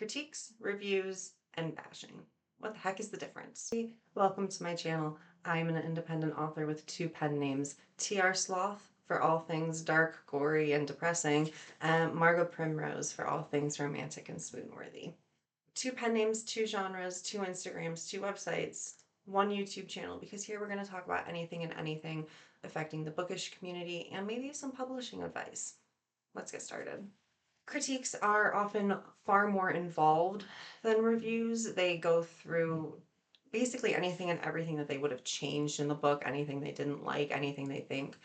Critiques, reviews, and bashing. What the heck is the difference? Welcome to my channel. I'm an independent author with two pen names, TR Sloth for all things dark, gory, and depressing, and Margot Primrose for all things romantic and swoon-worthy. Two pen names, two genres, two Instagrams, two websites, one YouTube channel, because here we're going to talk about anything and anything affecting the bookish community and maybe some publishing advice. Let's get started. Critiques are often far more involved than reviews. They go through basically anything and everything that they would have changed in the book, anything they didn't like, anything they think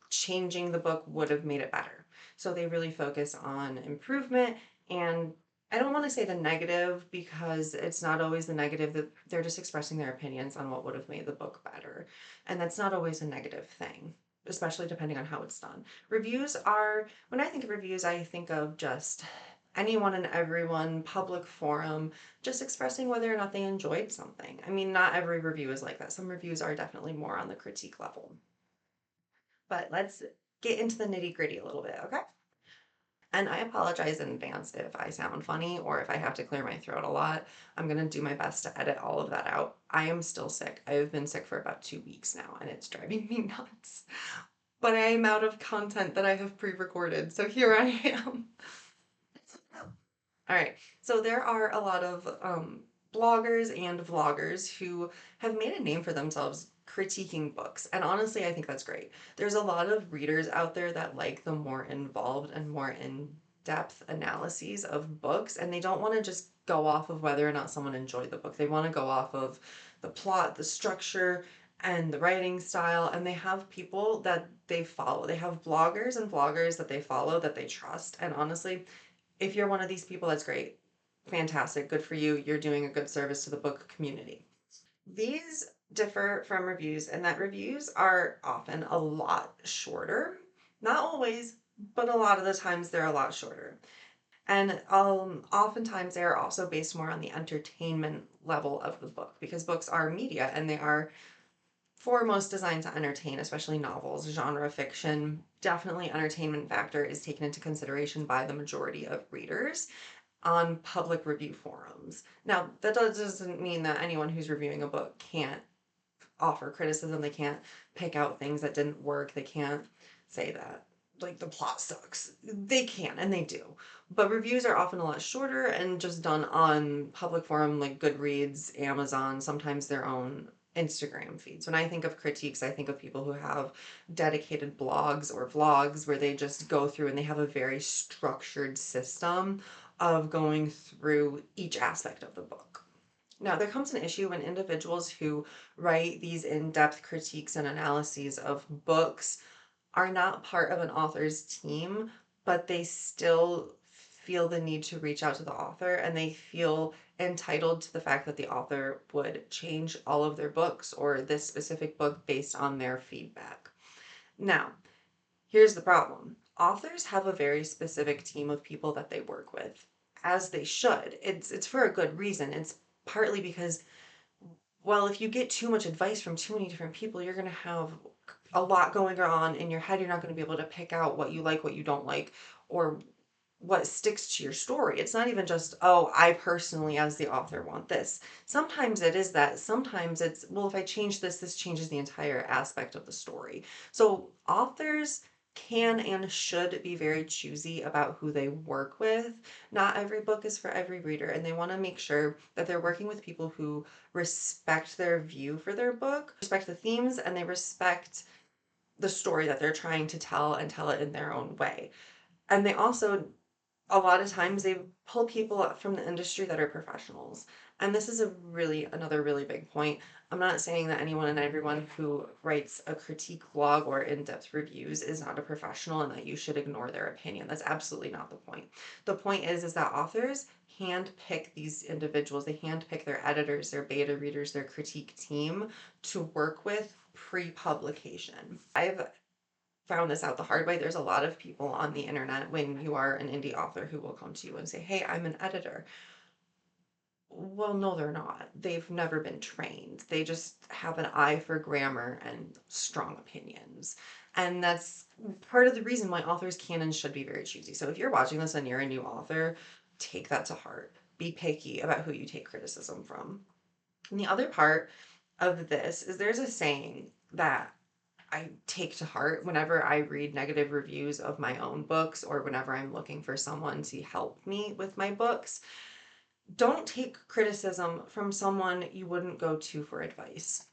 changing the book would have made it better. So they really focus on improvement, and I don't want to say the negative because it's not always the negative, that they're just expressing their opinions on what would have made the book better. And that's not always a negative thing, especially depending on how it's done. Reviews are, when I think of reviews, I think of just anyone and everyone, public forum, just expressing whether or not they enjoyed something. I mean, not every review is like that. Some reviews are definitely more on the critique level. But let's get into the nitty gritty a little bit, okay? And I apologize in advance if I sound funny or if I have to clear my throat a lot. I'm going to do my best to edit all of that out. I am still sick. I've been sick for about 2 weeks now, and it's driving me nuts. But I am out of content that I have pre-recorded, so here I am. All right, so there are a lot of bloggers and vloggers who have made a name for themselves critiquing books, and honestly, I think that's great. There's a lot of readers out there that like the more involved and more in-depth analyses of books, and they don't want to just go off of whether or not someone enjoyed the book. They want to go off of the plot, the structure, and the writing style, and they have people that they follow. They have bloggers and vloggers that they follow that they trust, and honestly, if you're one of these people, that's great. Fantastic. Good for you. You're doing a good service to the book community. These differ from reviews in that reviews are often a lot shorter. Not always, but a lot of the times they're a lot shorter. And oftentimes they are also based more on the entertainment level of the book, because books are media and they are foremost designed to entertain, especially novels, genre fiction. Definitely entertainment factor is taken into consideration by the majority of readers on public review forums. Now, that doesn't mean that anyone who's reviewing a book can't offer criticism. They can't pick out things that didn't work. They can't say that, like, the plot sucks. They can, and they do. But reviews are often a lot shorter and just done on public forum like Goodreads, Amazon, sometimes their own Instagram feeds. When I think of critiques, I think of people who have dedicated blogs or vlogs where they just go through and they have a very structured system of going through each aspect of the book. Now, there comes an issue when individuals who write these in-depth critiques and analyses of books are not part of an author's team, but they still feel the need to reach out to the author, and they feel entitled to the fact that the author would change all of their books or this specific book based on their feedback. Now, here's the problem. Authors have a very specific team of people that they work with, as they should. It's for a good reason. It's partly because, well, if you get too much advice from too many different people, you're going to have a lot going on in your head. You're not going to be able to pick out what you like, what you don't like, or what sticks to your story. It's not even just, oh, I personally, as the author, want this. Sometimes it is that. Sometimes it's, well, if I change this, this changes the entire aspect of the story. So authors can and should be very choosy about who they work with. Not every book is for every reader, and they want to make sure that they're working with people who respect their view for their book, respect the themes, and they respect the story that they're trying to tell and tell it in their own way. And they also, a lot of times, they pull people up from the industry that are professionals. And this is another really big point. I'm not saying that anyone and everyone who writes a critique blog or in-depth reviews is not a professional and that you should ignore their opinion. That's absolutely not the point. The point is that authors handpick these individuals. They handpick their editors, their beta readers, their critique team to work with pre-publication. I've found this out the hard way. There's a lot of people on the internet, when you are an indie author, who will come to you and say, hey, I'm an editor. Well, no, they're not. They've never been trained. They just have an eye for grammar and strong opinions. And that's part of the reason why authors can and should be very choosy. So if you're watching this and you're a new author, take that to heart. Be picky about who you take criticism from. And the other part of this is there's a saying that I take to heart whenever I read negative reviews of my own books or whenever I'm looking for someone to help me with my books. Don't take criticism from someone you wouldn't go to for advice.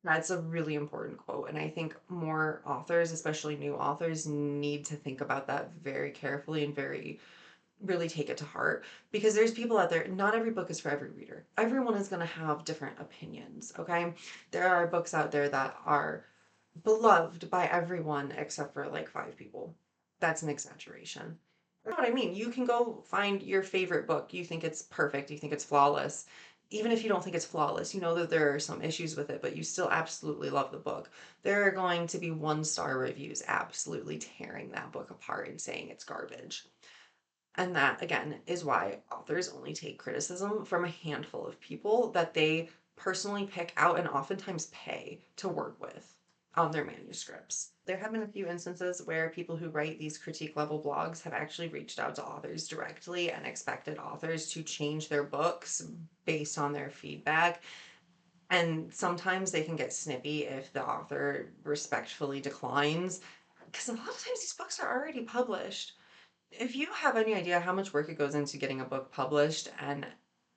That's a really important quote. And I think more authors, especially new authors, need to think about that very carefully and very really take it to heart because there's people out there. Not every book is for every reader. Everyone is going to have different opinions. Okay. There are books out there that are beloved by everyone except for like five people. That's an exaggeration. You know what I mean? You can go find your favorite book. You think it's perfect, you think it's flawless. Even if you don't think it's flawless, you know that there are some issues with it, but you still absolutely love the book. There are going to be one-star reviews absolutely tearing that book apart and saying it's garbage. And that, again, is why authors only take criticism from a handful of people that they personally pick out and oftentimes pay to work with on their manuscripts. There have been a few instances where people who write these critique level blogs have actually reached out to authors directly and expected authors to change their books based on their feedback. And sometimes they can get snippy if the author respectfully declines, because a lot of times these books are already published. If you have any idea how much work it goes into getting a book published and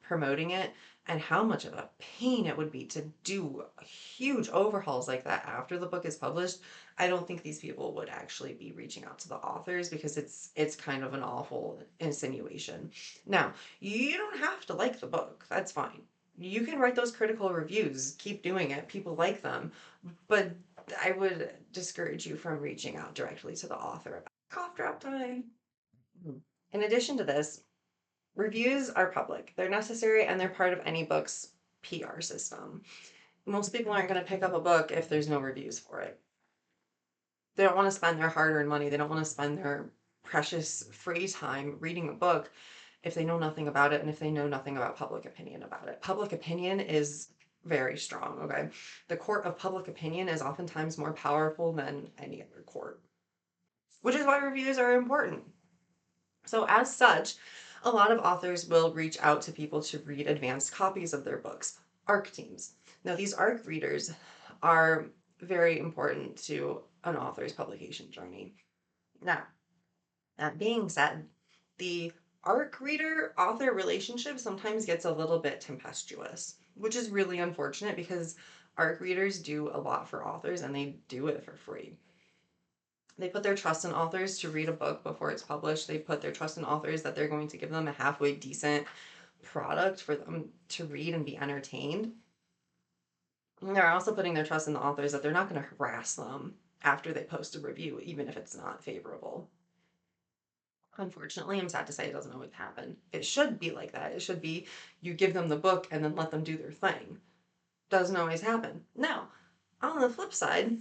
promoting it, and how much of a pain it would be to do huge overhauls like that after the book is published, I don't think these people would actually be reaching out to the authors because it's kind of an awful insinuation. Now, you don't have to like the book. That's fine. You can write those critical reviews, keep doing it. People like them, but I would discourage you from reaching out directly to the author about cough drop time. Mhm. In addition to this, reviews are public. They're necessary and they're part of any book's PR system. Most people aren't going to pick up a book if there's no reviews for it. They don't want to spend their hard earned money, they don't want to spend their precious free time reading a book if they know nothing about it and if they know nothing about public opinion about it. Public opinion is very strong, okay? The court of public opinion is oftentimes more powerful than any other court, which is why reviews are important. So, as such, a lot of authors will reach out to people to read advanced copies of their books, ARC teams. Now, these ARC readers are very important to an author's publication journey. Now, that being said, the ARC reader author relationship sometimes gets a little bit tempestuous, which is really unfortunate because ARC readers do a lot for authors and they do it for free. They put their trust in authors to read a book before it's published. They put their trust in authors that they're going to give them a halfway decent product for them to read and be entertained. And they're also putting their trust in the authors that they're not going to harass them after they post a review, even if it's not favorable. Unfortunately, I'm sad to say it doesn't always happen. It should be like that. It should be you give them the book and then let them do their thing. Doesn't always happen. Now, on the flip side,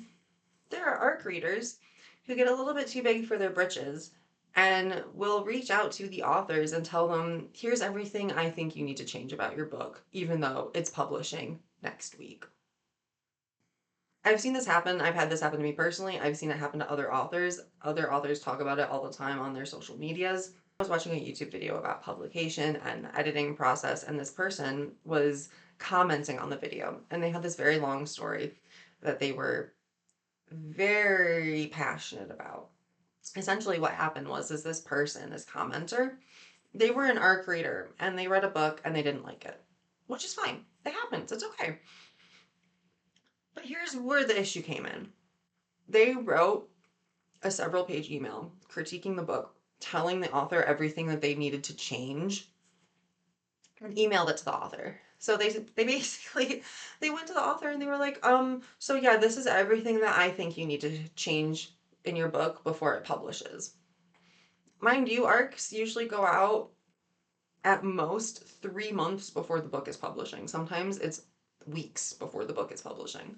there are ARC readers who get a little bit too big for their britches and will reach out to the authors and tell them, here's everything I think you need to change about your book, even though it's publishing next week. I've seen this happen. I've had this happen to me personally. I've seen it happen to other authors. Other authors talk about it all the time on their social medias. I was watching a YouTube video about publication and editing process, and this person was commenting on the video, and they had this very long story that they were very passionate about. Essentially, what happened was is this person, this commenter, they were an ARC reader and they read a book and they didn't like it, which is fine. It happens. It's okay. But here's where the issue came in. They wrote a several page email critiquing the book, telling the author everything that they needed to change, and emailed it to the author. So they basically they went to the author and they were like, so yeah, this is everything that I think you need to change in your book before it publishes. Mind you, ARCs usually go out at most 3 months before the book is publishing. Sometimes it's weeks before the book is publishing.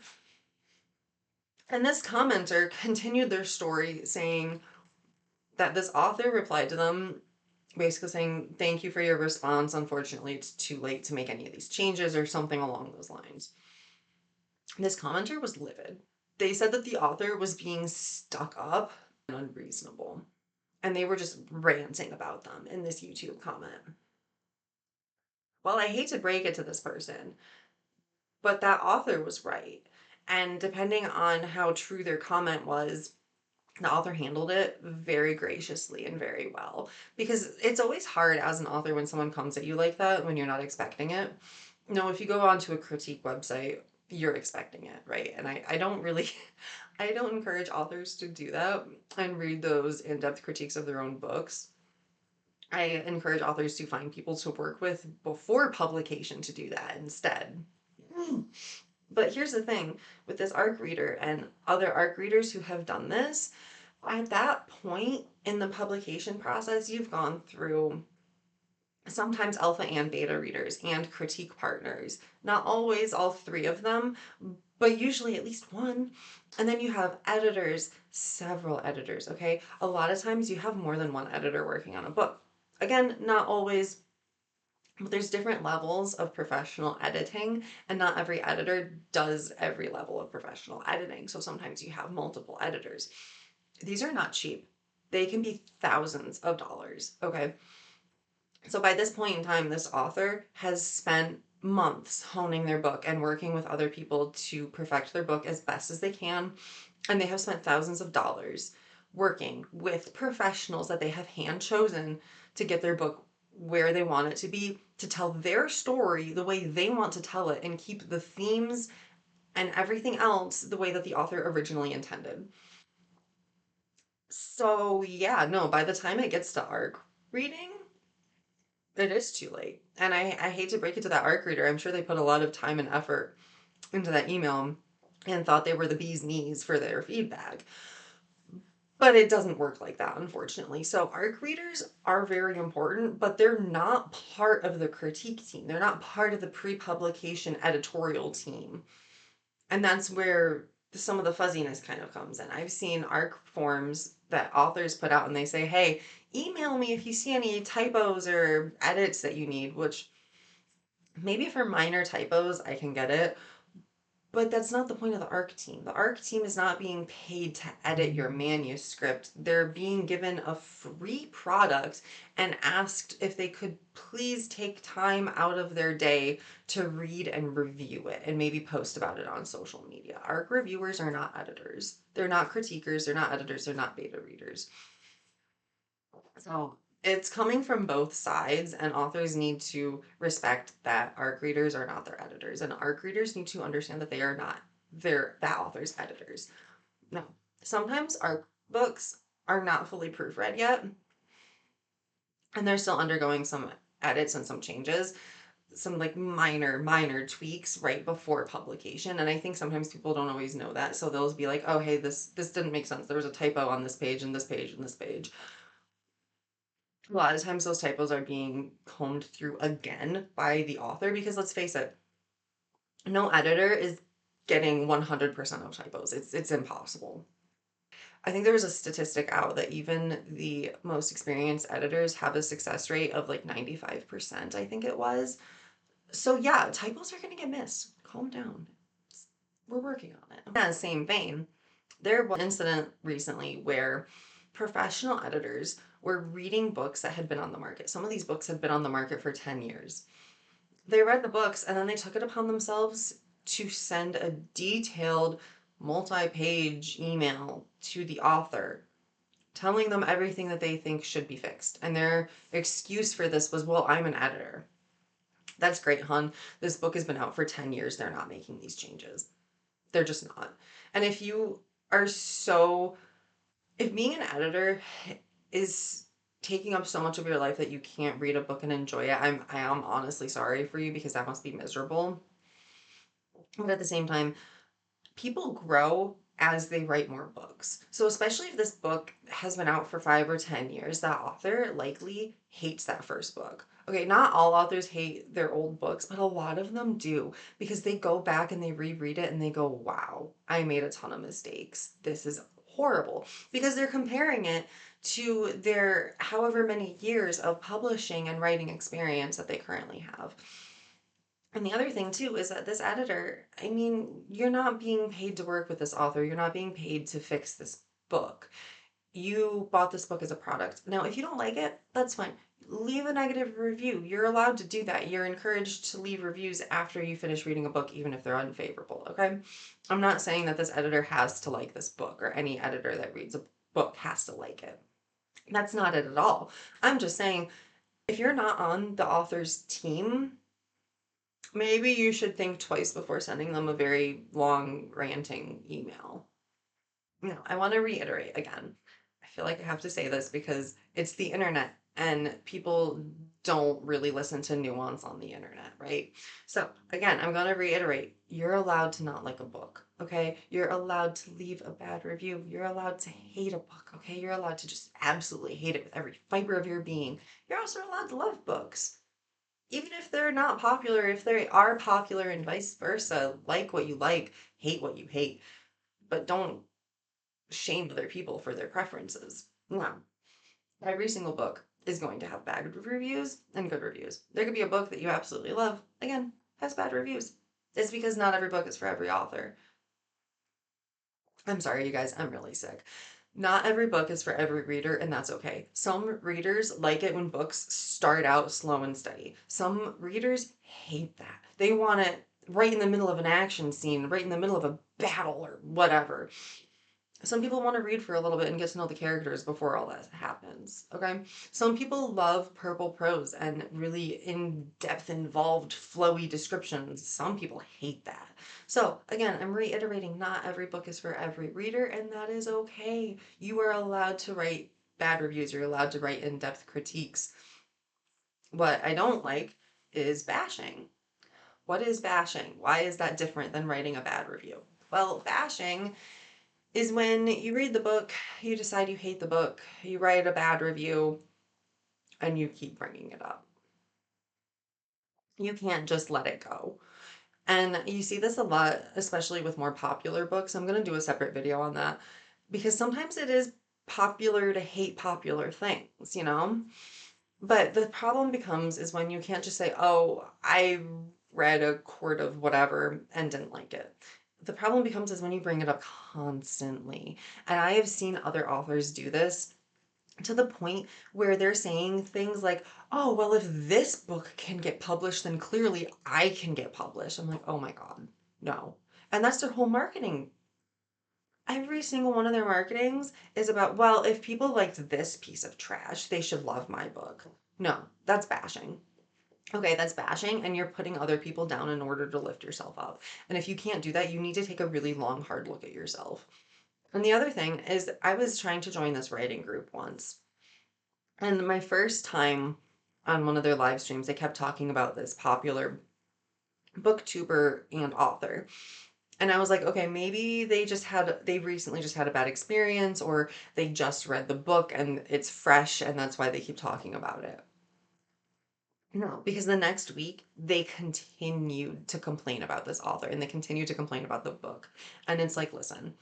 And this commenter continued their story saying that this author replied to them basically saying, thank you for your response. Unfortunately, it's too late to make any of these changes or something along those lines. This commenter was livid. They said that the author was being stuck up and unreasonable. and they were just ranting about them in this YouTube comment. Well, I hate to break it to this person, but that author was right. And depending on how true their comment was, the author handled it very graciously and very well. Because it's always hard as an author when someone comes at you like that when you're not expecting it. No, if you go onto a critique website, you're expecting it, right? And I don't really, I don't encourage authors to do that and read those in-depth critiques of their own books. I encourage authors to find people to work with before publication to do that instead. But here's the thing with this ARC reader and other ARC readers who have done this, at that point in the publication process, you've gone through sometimes alpha and beta readers and critique partners. Not always all three of them, but usually at least one. And then you have editors, several editors, okay? A lot of times you have more than one editor working on a book. Again, not always, but there's different levels of professional editing, and not every editor does every level of professional editing. So sometimes you have multiple editors. These are not cheap. They can be thousands of dollars, okay? So by this point in time, this author has spent months honing their book and working with other people to perfect their book as best as they can. And they have spent thousands of dollars working with professionals that they have hand chosen to get their book where they want it to be, to tell their story the way they want to tell it and keep the themes and everything else the way that the author originally intended. So, yeah, no, by the time it gets to ARC reading, it is too late. And I hate to break it to that ARC reader. I'm sure they put a lot of time and effort into that email and thought they were the bee's knees for their feedback. But it doesn't work like that, unfortunately. So ARC readers are very important, but they're not part of the critique team. They're not part of the pre-publication editorial team. And that's where some of the fuzziness kind of comes in. I've seen ARC forms that authors put out and they say, hey, email me if you see any typos or edits that you need, which maybe for minor typos, I can get it. But that's not the point of the ARC team. The ARC team is not being paid to edit your manuscript. They're being given a free product and asked if they could please take time out of their day to read and review it and maybe post about it on social media. ARC reviewers are not editors. They're not critiquers, they're not editors, they're not beta readers. So it's coming from both sides, and authors need to respect that ARC readers are not their editors, and ARC readers need to understand that they are not that author's editors. No, sometimes ARC books are not fully proofread yet, and they're still undergoing some edits and some changes, some like minor tweaks right before publication. And I think sometimes people don't always know that, so they'll be like, oh hey, this didn't make sense, there was a typo on this page and this page and this page. A lot of times those typos are being combed through again by the author, because let's face it, no editor is getting 100% of typos. It's impossible. I think there was a statistic out that even the most experienced editors have a success rate of like 95%, I think it was. So yeah, typos are going to get missed. Calm down. We're working on it. In that same vein, there was an incident recently where professional editors were reading books that had been on the market. Some of these books had been on the market for 10 years. They read the books and then they took it upon themselves to send a detailed, multi page email to the author telling them everything that they think should be fixed. And their excuse for this was, well, I'm an editor. That's great, hon. This book has been out for 10 years. They're not making these changes. They're just not. And if you are so, if being an editor is taking up so much of your life that you can't read a book and enjoy it, I am honestly sorry for you, because that must be miserable. But at the same time, people grow as they write more books. So especially if this book has been out for 5 or 10 years, that author likely hates that first book. Okay, not all authors hate their old books, but a lot of them do, because they go back and they reread it and they go, wow, I made a ton of mistakes. This is horrible, because they're comparing it to their however many years of publishing and writing experience that they currently have. And the other thing too is that this editor, I mean, you're not being paid to work with this author. You're not being paid to fix this book. You bought this book as a product. Now, if you don't like it, that's fine. Leave a negative review. You're allowed to do that. You're encouraged to leave reviews after you finish reading a book, even if they're unfavorable, okay? I'm not saying that this editor has to like this book or any editor that reads a book has to like it. That's not it at all. I'm just saying if you're not on the author's team, maybe you should think twice before sending them a very long, ranting email. No, I want to reiterate again. I feel like I have to say this because it's the internet and people don't really listen to nuance on the internet, right? So, again, I'm going to reiterate you're allowed to not like a book, okay? You're allowed to leave a bad review. You're allowed to hate a book, okay? You're allowed to just absolutely hate it with every fiber of your being. You're also allowed to love books. Even if they're not popular, if they are popular and vice versa, like what you like, hate what you hate, but don't shame other people for their preferences. No. Every single book is going to have bad reviews and good reviews. There could be a book that you absolutely love, again, has bad reviews. It's because not every book is for every author. I'm sorry, you guys, I'm really sick. Not every book is for every reader, and that's okay. Some readers like it when books start out slow and steady. Some readers hate that. They want it right in the middle of an action scene, right in the middle of a battle or whatever. Some people want to read for a little bit and get to know the characters before all that happens. Okay. Some people love purple prose and really in depth, involved, flowy descriptions. Some people hate that. So, again, I'm reiterating not every book is for every reader, and that is okay. You are allowed to write bad reviews, you're allowed to write in depth critiques. What I don't like is bashing. What is bashing? Why is that different than writing a bad review? Well, bashing is when you read the book, you decide you hate the book, you write a bad review, and you keep bringing it up. You can't just let it go. And you see this a lot, especially with more popular books. I'm going to do a separate video on that because sometimes it is popular to hate popular things, you know? But the problem becomes is when you can't just say, "Oh, I read a quart of whatever and didn't like it." The problem becomes is when you bring it up constantly. And I have seen other authors do this to the point where they're saying things like, "Oh, well, if this book can get published, then clearly I can get published." I'm like, "Oh my God, no." And that's their whole marketing. Every single one of their marketings is about, well, if people liked this piece of trash, they should love my book. No, that's bashing. Okay, that's bashing, and you're putting other people down in order to lift yourself up. And if you can't do that, you need to take a really long, hard look at yourself. And the other thing is, I was trying to join this writing group once. And my first time on one of their live streams, they kept talking about this popular booktuber and author. And I was like, okay, maybe they recently just had a bad experience, or they just read the book and it's fresh and that's why they keep talking about it. No, because the next week they continued to complain about this author and they continued to complain about the book. And it's like, listen,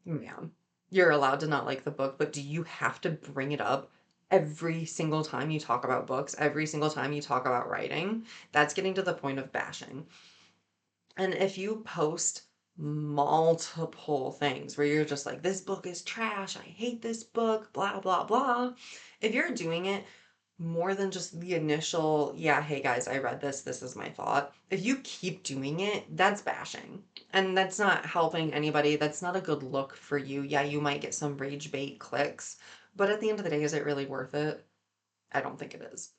ma'am, you're allowed to not like the book, but do you have to bring it up every single time you talk about books, every single time you talk about writing? That's getting to the point of bashing. And if you post multiple things where you're just like, this book is trash, I hate this book, blah, blah, blah. If you're doing it more than just the initial, yeah, hey guys, I read this is my thought. If you keep doing it, that's bashing. And that's not helping anybody. That's not a good look for you. Yeah, you might get some rage bait clicks, but at the end of the day, is it really worth it? I don't think it is.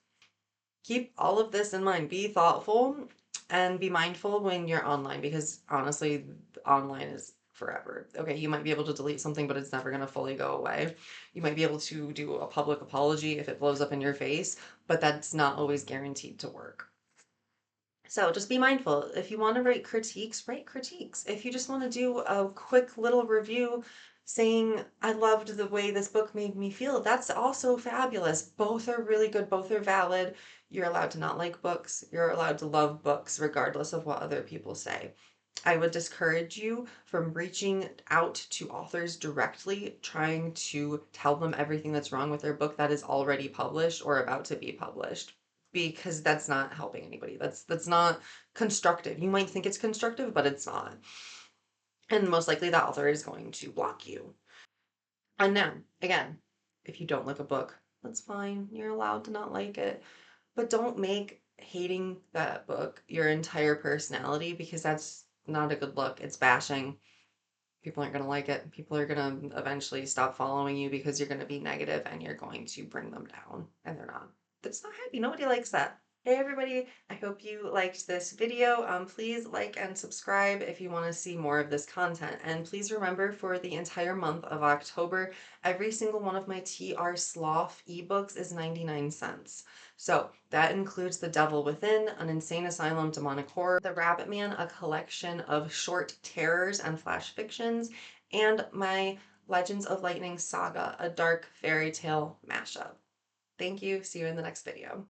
Keep all of this in mind. Be thoughtful and be mindful when you're online because honestly, online is forever. Okay, you might be able to delete something, but it's never going to fully go away. You might be able to do a public apology if it blows up in your face, but that's not always guaranteed to work. So just be mindful. If you want to write critiques, write critiques. If you just want to do a quick little review saying, I loved the way this book made me feel, that's also fabulous. Both are really good, both are valid. You're allowed to not like books, you're allowed to love books, regardless of what other people say. I would discourage you from reaching out to authors directly, trying to tell them everything that's wrong with their book that is already published or about to be published because that's not helping anybody. That's not constructive. You might think it's constructive, but it's not. And most likely the author is going to block you. And now, again, if you don't like a book, that's fine. You're allowed to not like it. But don't make hating that book your entire personality because that's not a good look. It's bashing. People aren't going to like it. People are going to eventually stop following you because you're going to be negative and you're going to bring them down. And they're not. That's not happy. Nobody likes that. Hey everybody, I hope you liked this video. Please like and subscribe if you want to see more of this content. And please remember for the entire month of October, every single one of my TR Sloth ebooks is 99 cents. So that includes The Devil Within, An Insane Asylum Demonic Horror, The Rabbit Man, a collection of short terrors and flash fictions, and my Legends of Lightning Saga, a dark fairy tale mashup. Thank you. See you in the next video.